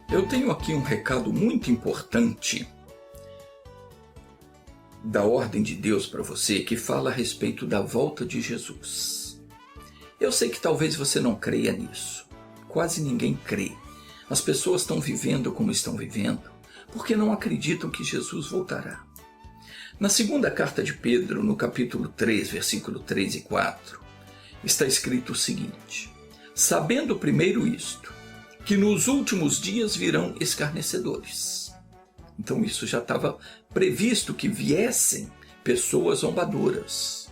Eu tenho aqui um recado muito importante da ordem de Deus para você, que fala a respeito da volta de Jesus. Eu sei que talvez você não creia nisso. Quase ninguém crê. As pessoas estão vivendo como estão vivendo porque não acreditam que Jesus voltará. Na segunda carta de Pedro, no capítulo 3, versículo 3 e 4, está escrito o seguinte: sabendo primeiro isto, que nos últimos dias virão escarnecedores. Então isso já estava previsto, que viessem pessoas zombadoras.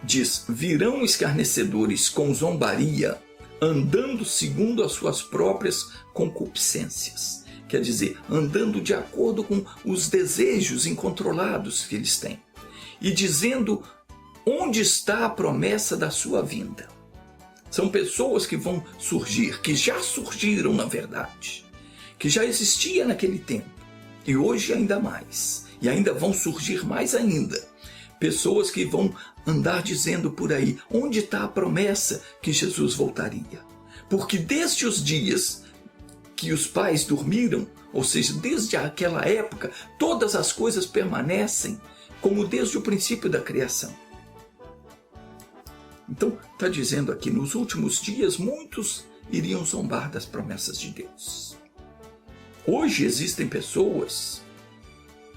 Diz: virão escarnecedores com zombaria, andando segundo as suas próprias concupiscências. Quer dizer, andando de acordo com os desejos incontrolados que eles têm. E dizendo onde está a promessa da sua vinda. São pessoas que vão surgir, que já surgiram na verdade, que já existia naquele tempo, e hoje ainda mais, e ainda vão surgir mais ainda. Pessoas que vão andar dizendo por aí, onde está a promessa que Jesus voltaria? Porque desde os dias que os pais dormiram, ou seja, desde aquela época, todas as coisas permanecem como desde o princípio da criação. Então, está dizendo aqui, nos últimos dias, muitos iriam zombar das promessas de Deus. Hoje existem pessoas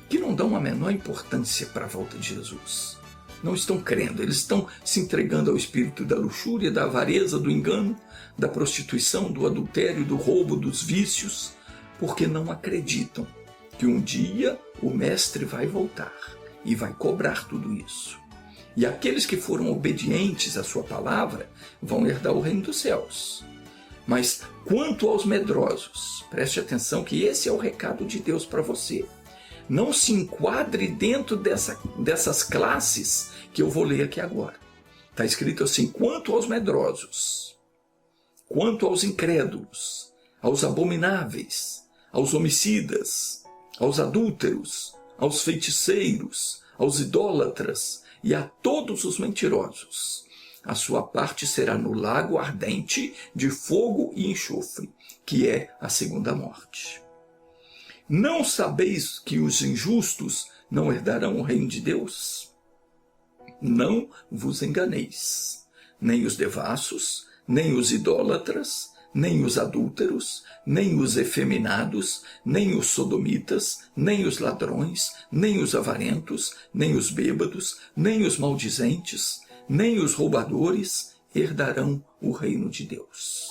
que não dão a menor importância para a volta de Jesus. Não estão crendo, eles estão se entregando ao espírito da luxúria, da avareza, do engano, da prostituição, do adultério, do roubo, dos vícios, porque não acreditam que um dia o Mestre vai voltar e vai cobrar tudo isso. E aqueles que foram obedientes à sua palavra vão herdar o reino dos céus. Mas quanto aos medrosos, preste atenção que esse é o recado de Deus para você. Não se enquadre dentro dessas classes que eu vou ler aqui agora. Está escrito assim: quanto aos medrosos, quanto aos incrédulos, aos abomináveis, aos homicidas, aos adúlteros, aos feiticeiros, aos idólatras, e a todos os mentirosos, a sua parte será no lago ardente de fogo e enxofre, que é a segunda morte. Não sabeis que os injustos não herdarão o reino de Deus? Não vos enganeis, nem os devassos, nem os idólatras, nem os adúlteros, nem os efeminados, nem os sodomitas, nem os ladrões, nem os avarentos, nem os bêbados, nem os maldizentes, nem os roubadores herdarão o reino de Deus.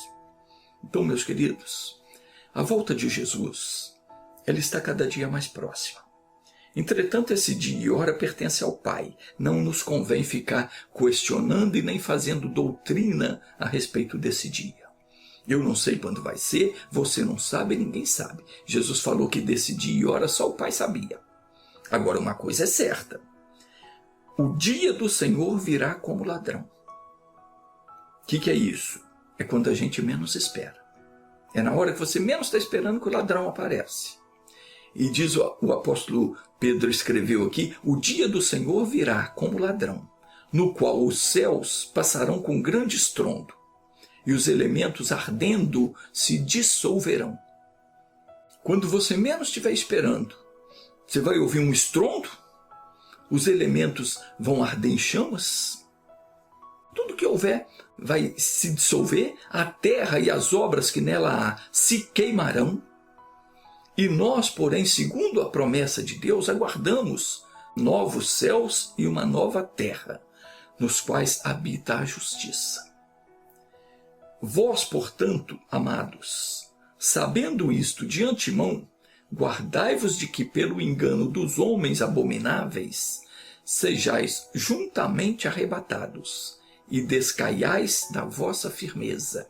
Então, meus queridos, a volta de Jesus, ela está cada dia mais próxima. Entretanto, esse dia e hora pertence ao Pai. Não nos convém ficar questionando e nem fazendo doutrina a respeito desse dia. Eu não sei quando vai ser, você não sabe, ninguém sabe. Jesus falou que desse dia e hora só o Pai sabia. Agora, uma coisa é certa: o dia do Senhor virá como ladrão. O que é isso? É quando a gente menos espera. É na hora que você menos está esperando que o ladrão aparece. E diz o apóstolo Pedro, escreveu aqui: o dia do Senhor virá como ladrão, no qual os céus passarão com grande estrondo, e os elementos ardendo se dissolverão. Quando você menos estiver esperando, você vai ouvir um estrondo, os elementos vão arder em chamas, tudo que houver vai se dissolver, a terra e as obras que nela há se queimarão, e nós, porém, segundo a promessa de Deus, aguardamos novos céus e uma nova terra, nos quais habita a justiça. Vós, portanto, amados, sabendo isto de antemão, guardai-vos de que pelo engano dos homens abomináveis sejais juntamente arrebatados e descaiais da vossa firmeza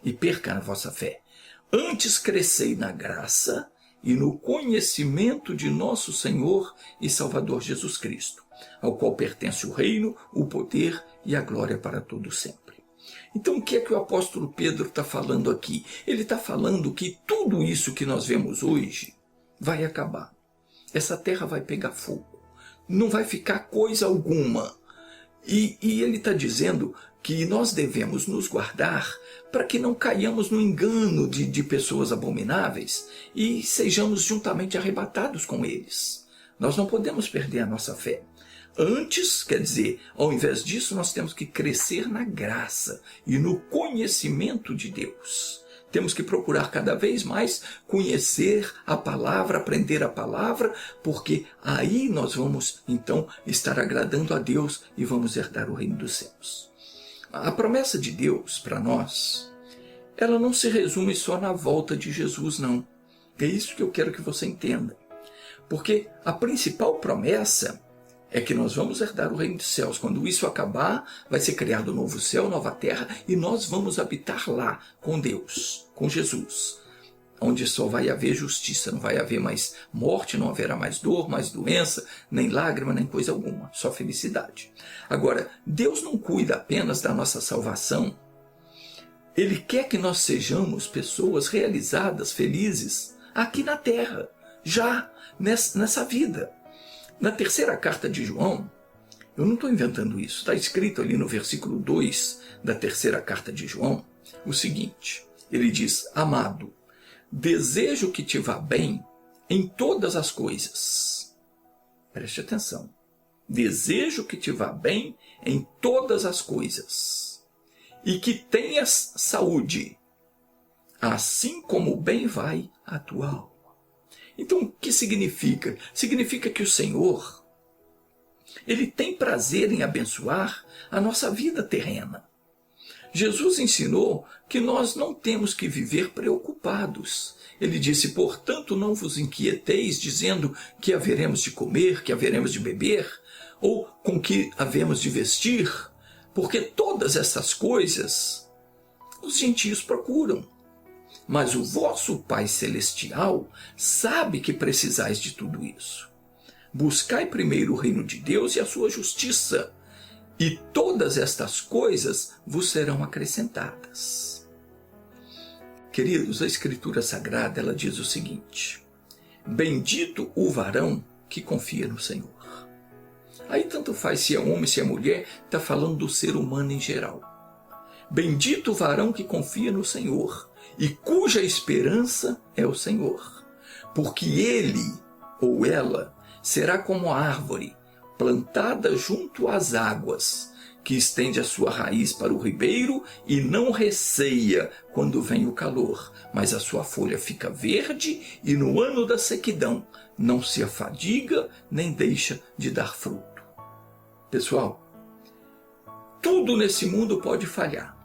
e perca a vossa fé. Antes crescei na graça e no conhecimento de nosso Senhor e Salvador Jesus Cristo, ao qual pertence o reino, o poder e a glória para todo sempre. Então, o que é que o apóstolo Pedro está falando aqui? Ele está falando que tudo isso que nós vemos hoje vai acabar. Essa terra vai pegar fogo. não vai ficar coisa alguma. E ele está dizendo que nós devemos nos guardar para que não caiamos no engano de pessoas abomináveis e sejamos juntamente arrebatados com eles. Nós não podemos perder a nossa fé. Antes, quer dizer, ao invés disso, nós temos que crescer na graça e no conhecimento de Deus. Temos que procurar cada vez mais conhecer a palavra, aprender a palavra, porque aí nós vamos, então, estar agradando a Deus e vamos herdar o reino dos céus. A promessa de Deus para nós, ela não se resume só na volta de Jesus, não. É isso que eu quero que você entenda. Porque a principal promessa é que nós vamos herdar o reino dos céus. Quando isso acabar, vai ser criado um novo céu, nova terra, e nós vamos habitar lá com Deus, com Jesus, onde só vai haver justiça, não vai haver mais morte, não haverá mais dor, mais doença, nem lágrima, nem coisa alguma, só felicidade. Agora, Deus não cuida apenas da nossa salvação. Ele quer que nós sejamos pessoas realizadas, felizes, aqui na terra, já nessa vida. Na terceira carta de João, eu não estou inventando isso, está escrito ali no versículo 2 da terceira carta de João, o seguinte, ele diz, amado, desejo que te vá bem em todas as coisas. Preste atenção. Desejo que te vá bem em todas as coisas e que tenhas saúde, assim como bem vai a tua alma. Então, o que significa? Significa que o Senhor, Ele tem prazer em abençoar a nossa vida terrena. Jesus ensinou que nós não temos que viver preocupados. Ele disse, portanto, não vos inquieteis, dizendo que haveremos de comer, que haveremos de beber, ou com que havemos de vestir, porque todas essas coisas os gentios procuram. Mas o vosso Pai Celestial sabe que precisais de tudo isso. Buscai primeiro o reino de Deus e a sua justiça, e todas estas coisas vos serão acrescentadas. Queridos, a Escritura Sagrada, ela diz o seguinte, bendito o varão que confia no Senhor. Aí tanto faz se é homem, se é mulher, está falando do ser humano em geral. Bendito o varão que confia no Senhor, e cuja esperança é o Senhor, porque ele ou ela será como a árvore plantada junto às águas, que estende a sua raiz para o ribeiro e não receia quando vem o calor, mas a sua folha fica verde e no ano da sequidão não se afadiga nem deixa de dar fruto. Pessoal, tudo nesse mundo pode falhar,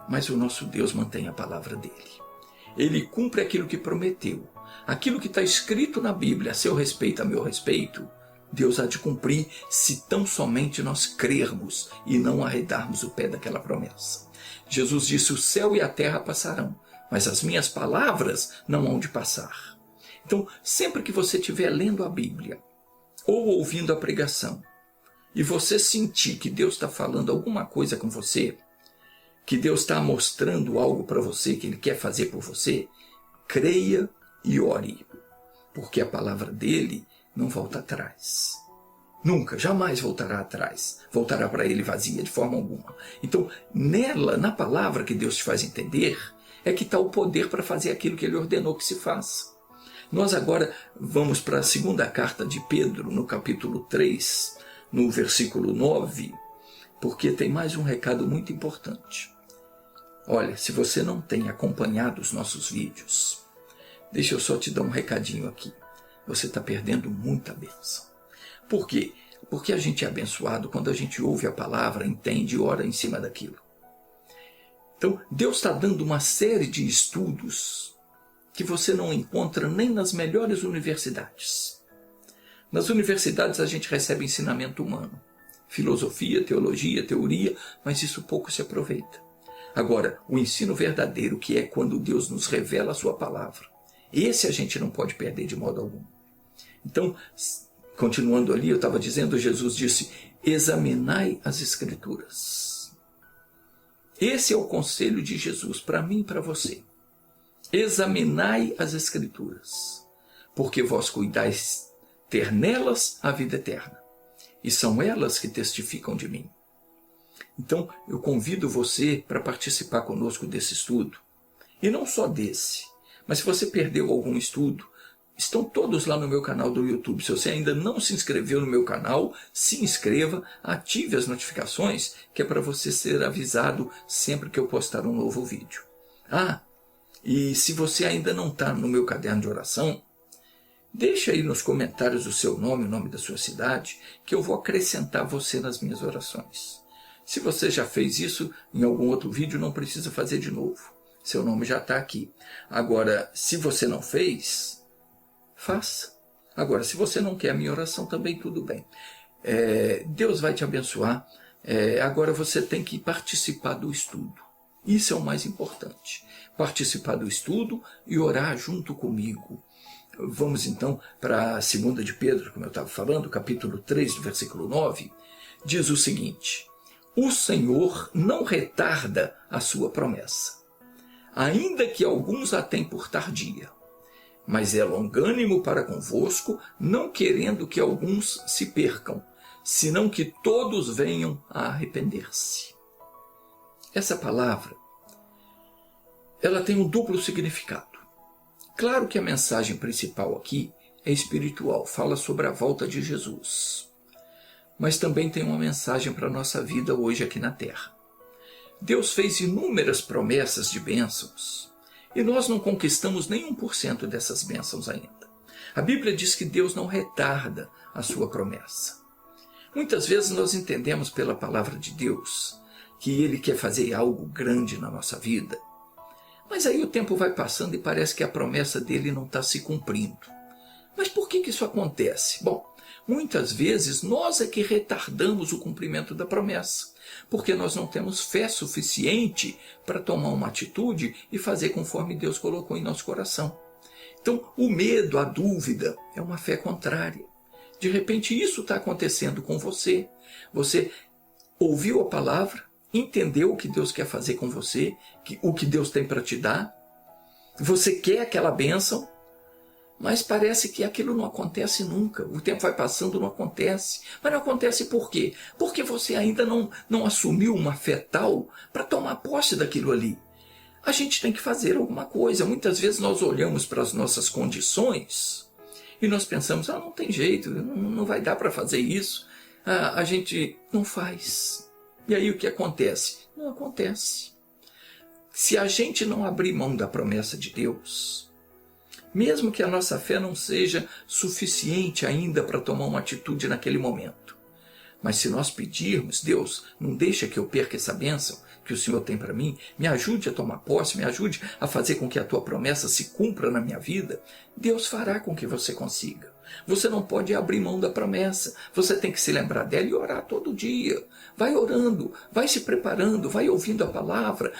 mas o nosso Deus mantém a palavra dele. Ele cumpre aquilo que prometeu. Aquilo que está escrito na Bíblia a seu respeito, a meu respeito, Deus há de cumprir se tão somente nós crermos e não arredarmos o pé daquela promessa. Jesus disse, o céu e a terra passarão, mas as minhas palavras não hão de passar. Então, sempre que você estiver lendo a Bíblia ou ouvindo a pregação e você sentir que Deus está falando alguma coisa com você, que Deus está mostrando algo para você, que Ele quer fazer por você, creia e ore, porque a palavra dele não volta atrás. Nunca, jamais voltará atrás. Voltará para ele vazia de forma alguma. Então, nela, na palavra que Deus te faz entender, é que está o poder para fazer aquilo que Ele ordenou que se faça. Nós agora vamos para a segunda carta de Pedro, no capítulo 3, no versículo 9, porque tem mais um recado muito importante. Olha, se você não tem acompanhado os nossos vídeos, deixa eu só te dar um recadinho aqui. Você está perdendo muita bênção. Por quê? Porque a gente é abençoado quando a gente ouve a palavra, entende e ora em cima daquilo. Então, Deus está dando uma série de estudos que você não encontra nem nas melhores universidades. Nas universidades a gente recebe ensinamento humano. Filosofia, teologia, teoria, mas isso pouco se aproveita. Agora, o ensino verdadeiro, que é quando Deus nos revela a sua palavra, esse a gente não pode perder de modo algum. Então, continuando ali, eu estava dizendo, Jesus disse, examinai as Escrituras. Esse é o conselho de Jesus para mim e para você. Examinai as Escrituras, porque vós cuidais ter nelas a vida eterna. e são elas que testificam de mim. Então, eu convido você para participar conosco desse estudo. E não só desse, mas se você perdeu algum estudo, estão todos lá no meu canal do YouTube. Se você ainda não se inscreveu no meu canal, se inscreva, ative as notificações, que é para você ser avisado sempre que eu postar um novo vídeo. E se você ainda não está no meu caderno de oração, deixa aí nos comentários o seu nome, o nome da sua cidade, que eu vou acrescentar você nas minhas orações. Se você já fez isso em algum outro vídeo, não precisa fazer de novo. Seu nome já está aqui. Agora, se você não fez, faça. Agora, se você não quer a minha oração, também tudo bem. Deus vai te abençoar. Agora você tem que participar do estudo. Isso é o mais importante. Participar do estudo e orar junto comigo. Vamos então para a 2 de Pedro, como eu estava falando, capítulo 3, do versículo 9. Diz o seguinte: o Senhor não retarda a sua promessa, ainda que alguns a tenham por tardia, mas é longânimo para convosco, não querendo que alguns se percam, senão que todos venham a arrepender-se. Essa palavra, ela tem um duplo significado. Claro que a mensagem principal aqui é espiritual, fala sobre a volta de Jesus. Mas também tem uma mensagem para a nossa vida hoje aqui na Terra. Deus fez inúmeras promessas de bênçãos, e nós não conquistamos nem 1% dessas bênçãos ainda. A Bíblia diz que Deus não retarda a sua promessa. Muitas vezes nós entendemos pela palavra de Deus que Ele quer fazer algo grande na nossa vida, mas aí o tempo vai passando e parece que a promessa dele não está se cumprindo. Mas por que isso acontece? Bom, muitas vezes nós é que retardamos o cumprimento da promessa, porque nós não temos fé suficiente para tomar uma atitude e fazer conforme Deus colocou em nosso coração. Então, o medo, a dúvida, é uma fé contrária. De repente, isso está acontecendo com você. Você ouviu a palavra, entendeu o que Deus quer fazer com você, o que Deus tem para te dar. Você quer aquela bênção, mas parece que aquilo não acontece nunca. O tempo vai passando, não acontece. Mas não acontece por quê? Porque você ainda não assumiu uma fé tal para tomar posse daquilo ali. A gente tem que fazer alguma coisa. Muitas vezes nós olhamos para as nossas condições e nós pensamos, não tem jeito, não vai dar para fazer isso. A gente não faz. E aí o que acontece? Não acontece. Se a gente não abrir mão da promessa de Deus, mesmo que a nossa fé não seja suficiente ainda para tomar uma atitude naquele momento, mas se nós pedirmos, Deus, não deixa que eu perca essa bênção que o Senhor tem para mim, me ajude a tomar posse, me ajude a fazer com que a tua promessa se cumpra na minha vida, Deus fará com que você consiga. Você não pode abrir mão da promessa, você tem que se lembrar dela e orar todo dia. Vai orando, vai se preparando, vai ouvindo a palavra,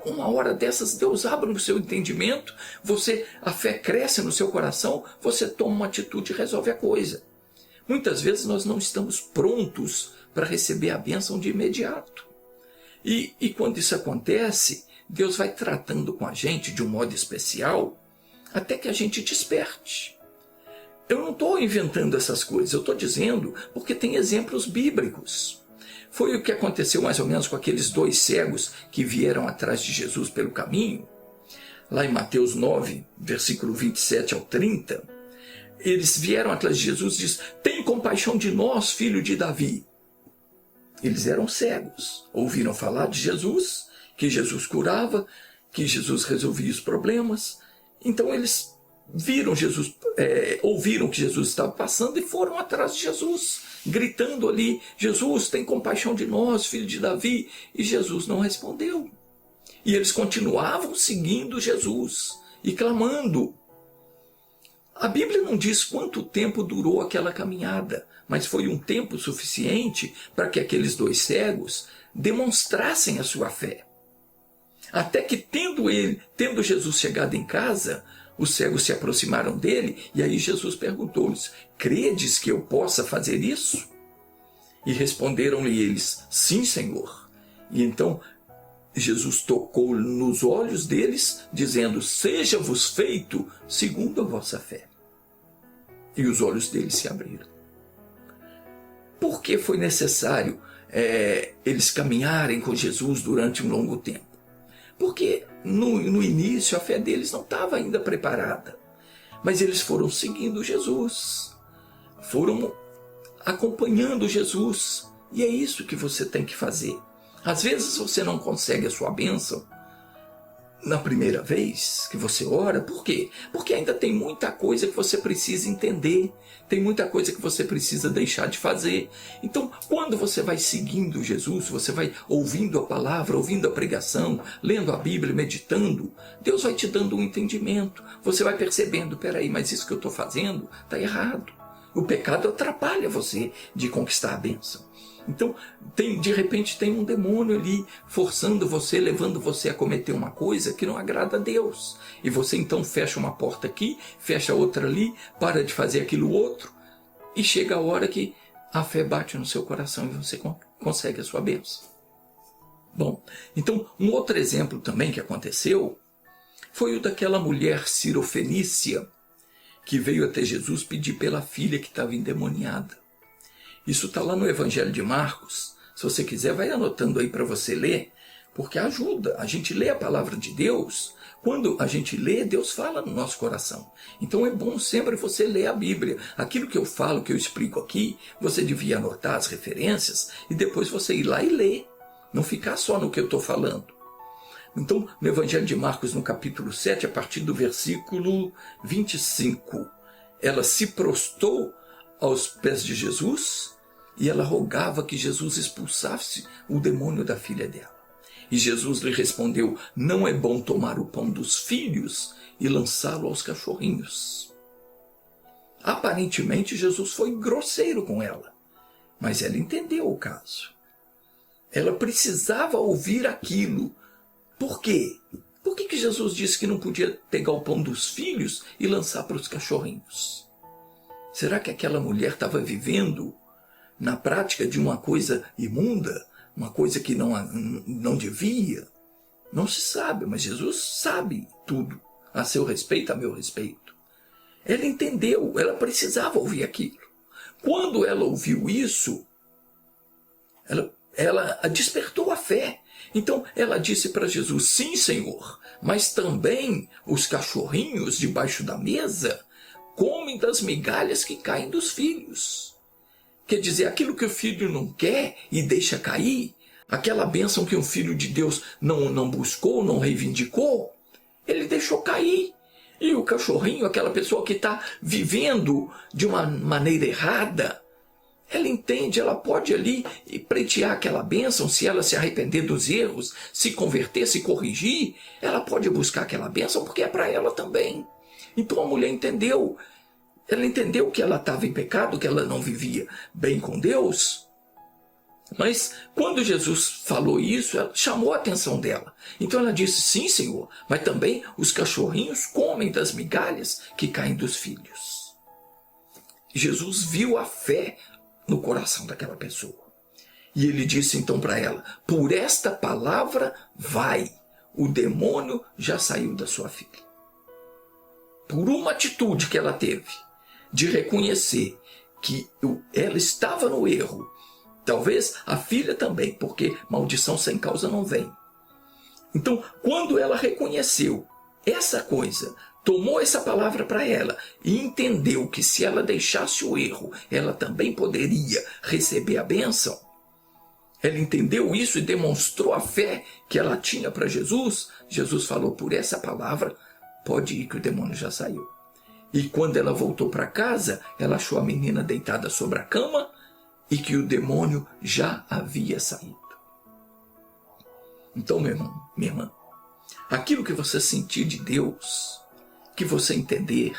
uma hora dessas Deus abre o seu entendimento, a fé cresce no seu coração, você toma uma atitude e resolve a coisa. Muitas vezes nós não estamos prontos para receber a bênção de imediato. E quando isso acontece, Deus vai tratando com a gente de um modo especial, até que a gente desperte. Eu não estou inventando essas coisas, eu estou dizendo porque tem exemplos bíblicos. Foi o que aconteceu mais ou menos com aqueles 2 cegos que vieram atrás de Jesus pelo caminho. Lá em Mateus 9, versículo 27 ao 30, eles vieram atrás de Jesus e diz: tem compaixão de nós, filho de Davi. Eles eram cegos, ouviram falar de Jesus, que Jesus curava, que Jesus resolvia os problemas. Então eles viram Jesus, ouviram o que Jesus estava passando e foram atrás de Jesus, gritando ali: Jesus, tem compaixão de nós, filho de Davi. E Jesus não respondeu. E eles continuavam seguindo Jesus e clamando. A Bíblia não diz quanto tempo durou aquela caminhada, mas foi um tempo suficiente para que aqueles 2 cegos demonstrassem a sua fé. Até que, tendo Jesus chegado em casa, os cegos se aproximaram dele, e aí Jesus perguntou-lhes: credes que eu possa fazer isso? E responderam-lhe eles: sim, Senhor. E então Jesus tocou nos olhos deles, dizendo: seja-vos feito segundo a vossa fé. E os olhos deles se abriram. Por que foi necessário eles caminharem com Jesus durante um longo tempo? Porque no início a fé deles não estava ainda preparada. Mas eles foram seguindo Jesus, foram acompanhando Jesus. E é isso que você tem que fazer. Às vezes você não consegue a sua bênção na primeira vez que você ora. Por quê? Porque ainda tem muita coisa que você precisa entender, tem muita coisa que você precisa deixar de fazer. Então, quando você vai seguindo Jesus, você vai ouvindo a palavra, ouvindo a pregação, lendo a Bíblia, meditando, Deus vai te dando um entendimento. Você vai percebendo, peraí, mas isso que eu estou fazendo está errado. O pecado atrapalha você de conquistar a bênção. Então, de repente tem um demônio ali forçando você, levando você a cometer uma coisa que não agrada a Deus. E você então fecha uma porta aqui, fecha outra ali, para de fazer aquilo outro, e chega a hora que a fé bate no seu coração e você consegue a sua bênção. Bom, então um outro exemplo também que aconteceu foi o daquela mulher cirofenícia que veio até Jesus pedir pela filha que estava endemoniada. Isso está lá no Evangelho de Marcos. Se você quiser, vai anotando aí para você ler, porque ajuda. A gente lê a palavra de Deus. Quando a gente lê, Deus fala no nosso coração. Então é bom sempre você ler a Bíblia. Aquilo que eu falo, que eu explico aqui, você devia anotar as referências e depois você ir lá e ler. Não ficar só no que eu estou falando. Então, no Evangelho de Marcos, no capítulo 7, a partir do versículo 25, ela se prostrou aos pés de Jesus e ela rogava que Jesus expulsasse o demônio da filha dela. E Jesus lhe respondeu: não é bom tomar o pão dos filhos e lançá-lo aos cachorrinhos. Aparentemente Jesus foi grosseiro com ela, mas ela entendeu o caso. Ela precisava ouvir aquilo. Por quê? Por que Jesus disse que não podia pegar o pão dos filhos e lançar para os cachorrinhos? Será que aquela mulher estava vivendo na prática de uma coisa imunda, uma coisa que não devia? Não se sabe, mas Jesus sabe tudo a seu respeito, a meu respeito. Ela entendeu, ela precisava ouvir aquilo. Quando ela ouviu isso, ela despertou a fé. Então ela disse para Jesus: sim, Senhor, mas também os cachorrinhos debaixo da mesa comem das migalhas que caem dos filhos. Quer dizer, aquilo que o filho não quer e deixa cair, aquela bênção que um filho de Deus não buscou, não reivindicou, ele deixou cair. E o cachorrinho, aquela pessoa que está vivendo de uma maneira errada, ela entende, ela pode ali pleitear aquela bênção, se ela se arrepender dos erros, se converter, se corrigir, ela pode buscar aquela bênção porque é para ela também. Então a mulher entendeu, ela entendeu que ela estava em pecado, que ela não vivia bem com Deus, mas quando Jesus falou isso, ela chamou a atenção dela. Então ela disse: sim, Senhor, mas também os cachorrinhos comem das migalhas que caem dos filhos. Jesus viu a fé no coração daquela pessoa. E ele disse então para ela: por esta palavra vai, o demônio já saiu da sua filha. Por uma atitude que ela teve, de reconhecer que ela estava no erro, talvez a filha também, porque maldição sem causa não vem. Então, quando ela reconheceu essa coisa, tomou essa palavra para ela e entendeu que se ela deixasse o erro, ela também poderia receber a bênção, ela entendeu isso e demonstrou a fé que ela tinha para Jesus. Jesus falou: por essa palavra, pode ir que o demônio já saiu. E quando ela voltou para casa, ela achou a menina deitada sobre a cama e que o demônio já havia saído. Então, meu irmão, minha irmã, aquilo que você sentir de Deus, que você entender,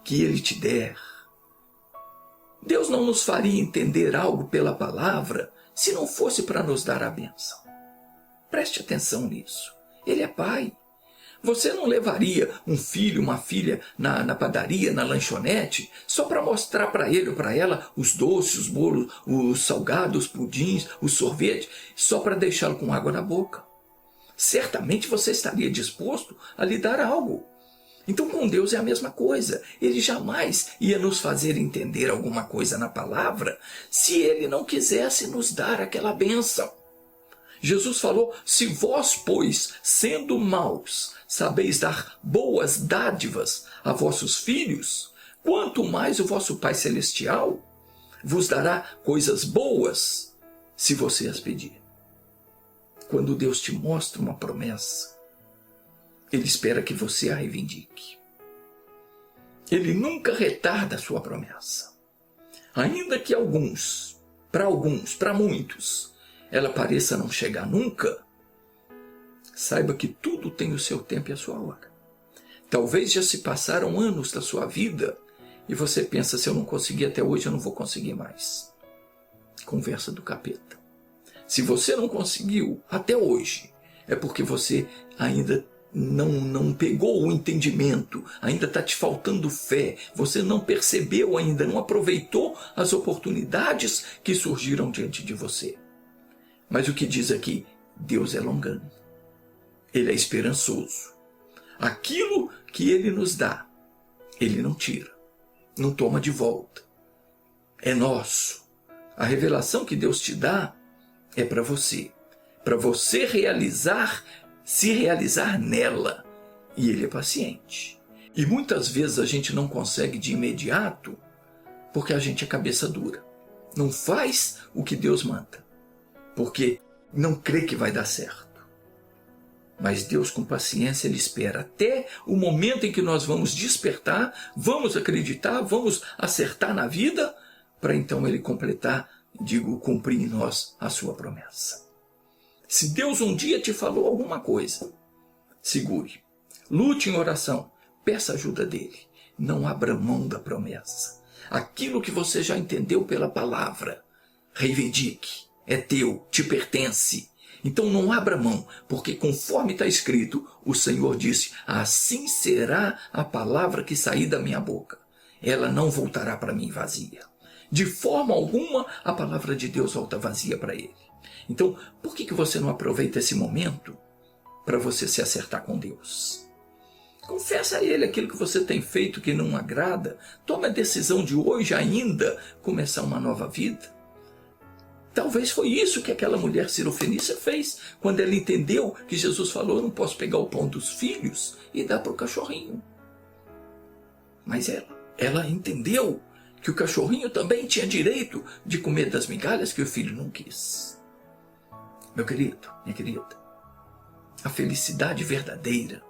que Ele te der, Deus não nos faria entender algo pela palavra se não fosse para nos dar a bênção. Preste atenção nisso. Ele é Pai. Você não levaria um filho, uma filha na padaria, na lanchonete, só para mostrar para ele ou para ela os doces, os bolos, os salgados, os pudins, os sorvetes, só para deixá-lo com água na boca. Certamente você estaria disposto a lhe dar algo. Então com Deus é a mesma coisa. Ele jamais ia nos fazer entender alguma coisa na palavra se ele não quisesse nos dar aquela bênção. Jesus falou: se vós, pois, sendo maus, sabeis dar boas dádivas a vossos filhos, quanto mais o vosso Pai Celestial vos dará coisas boas se você as pedir. Quando Deus te mostra uma promessa, Ele espera que você a reivindique. Ele nunca retarda a sua promessa. Ainda que para muitos, ela pareça não chegar nunca, saiba que tudo tem o seu tempo e a sua hora. Talvez já se passaram anos da sua vida e você pensa: se eu não consegui até hoje, eu não vou conseguir mais. Conversa do capeta. Se você não conseguiu até hoje, é porque você ainda não pegou o entendimento, ainda está te faltando fé, você não percebeu ainda, não aproveitou as oportunidades que surgiram diante de você. Mas o que diz aqui? Deus é longânimo, Ele é esperançoso. Aquilo que Ele nos dá, Ele não tira, não toma de volta, é nosso. A revelação que Deus te dá é para você se realizar nela. E Ele é paciente. E muitas vezes a gente não consegue de imediato porque a gente é cabeça dura. Não faz o que Deus manda, porque não crê que vai dar certo. Mas Deus, com paciência, Ele espera até o momento em que nós vamos despertar, vamos acreditar, vamos acertar na vida, para então Ele cumprir em nós a sua promessa. Se Deus um dia te falou alguma coisa, segure, lute em oração, peça ajuda dEle, não abra mão da promessa. Aquilo que você já entendeu pela palavra, reivindique, é teu, te pertence. Então não abra mão, porque conforme está escrito, o Senhor disse: assim será a palavra que sair da minha boca, ela não voltará para mim vazia. De forma alguma a palavra de Deus volta vazia para Ele. Então, por que você não aproveita esse momento para você se acertar com Deus? Confessa a Ele aquilo que você tem feito que não agrada. Tome a decisão de hoje ainda começar uma nova vida. Talvez foi isso que aquela mulher cirofenícia fez, quando ela entendeu que Jesus falou: eu não posso pegar o pão dos filhos e dar para o cachorrinho. Mas ela entendeu que o cachorrinho também tinha direito de comer das migalhas que o filho não quis. Meu querido, minha querida, a felicidade verdadeira,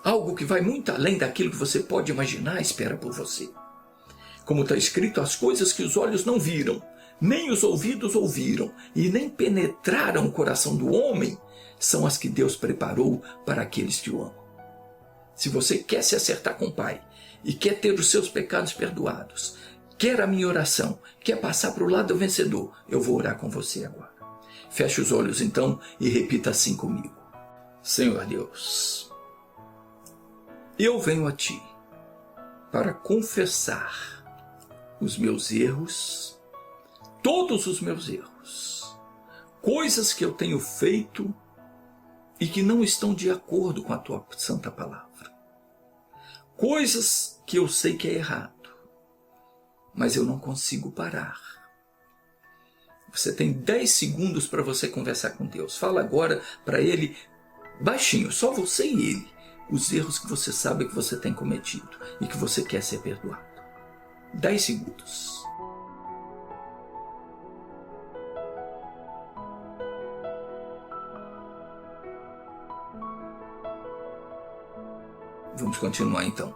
algo que vai muito além daquilo que você pode imaginar, espera por você. Como está escrito: as coisas que os olhos não viram, nem os ouvidos ouviram, e nem penetraram o coração do homem, são as que Deus preparou para aqueles que o amam. Se você quer se acertar com o Pai, e quer ter os seus pecados perdoados, quer a minha oração, quer passar para o lado vencedor, eu vou orar com você agora. Feche os olhos então e repita assim comigo: Senhor Deus, eu venho a Ti para confessar os meus erros, todos os meus erros, coisas que eu tenho feito e que não estão de acordo com a Tua santa palavra, coisas que eu sei que é errado, mas eu não consigo parar. Você tem 10 segundos para você conversar com Deus. Fala agora para Ele, baixinho, só você e Ele, os erros que você sabe que você tem cometido e que você quer ser perdoado. 10 segundos. Vamos continuar então.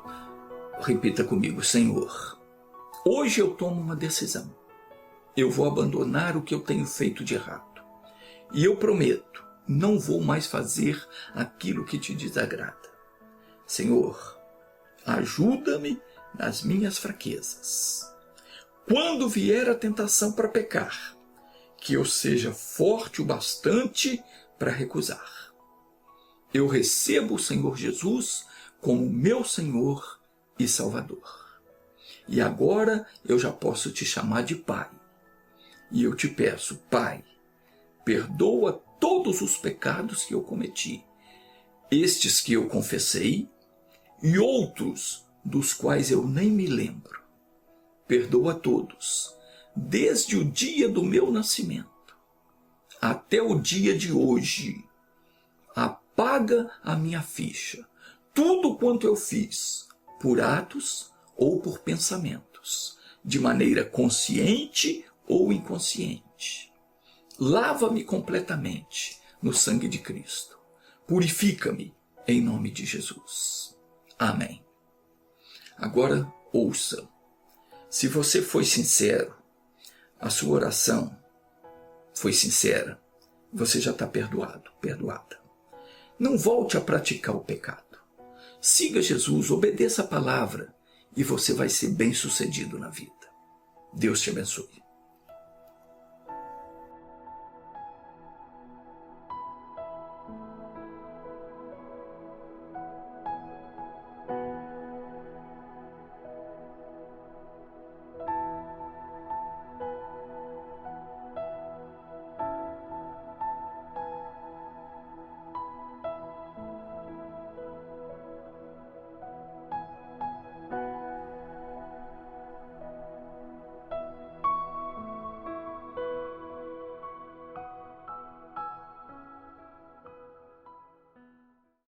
Repita comigo: Senhor, hoje eu tomo uma decisão. Eu vou abandonar o que eu tenho feito de errado. E eu prometo, não vou mais fazer aquilo que te desagrada. Senhor, ajuda-me nas minhas fraquezas. Quando vier a tentação para pecar, que eu seja forte o bastante para recusar. Eu recebo o Senhor Jesus como meu Senhor e Salvador. E agora eu já posso te chamar de Pai. E eu te peço: Pai, perdoa todos os pecados que eu cometi, estes que eu confessei e outros dos quais eu nem me lembro. Perdoa todos, desde o dia do meu nascimento até o dia de hoje. Apaga a minha ficha, tudo quanto eu fiz, por atos ou por pensamentos, de maneira consciente ou inconsciente. Lava-me completamente no sangue de Cristo. Purifica-me em nome de Jesus. Amém. Agora ouça. Se você foi sincero, a sua oração foi sincera, você já está perdoado, perdoada. Não volte a praticar o pecado. Siga Jesus, obedeça a palavra e você vai ser bem-sucedido na vida. Deus te abençoe.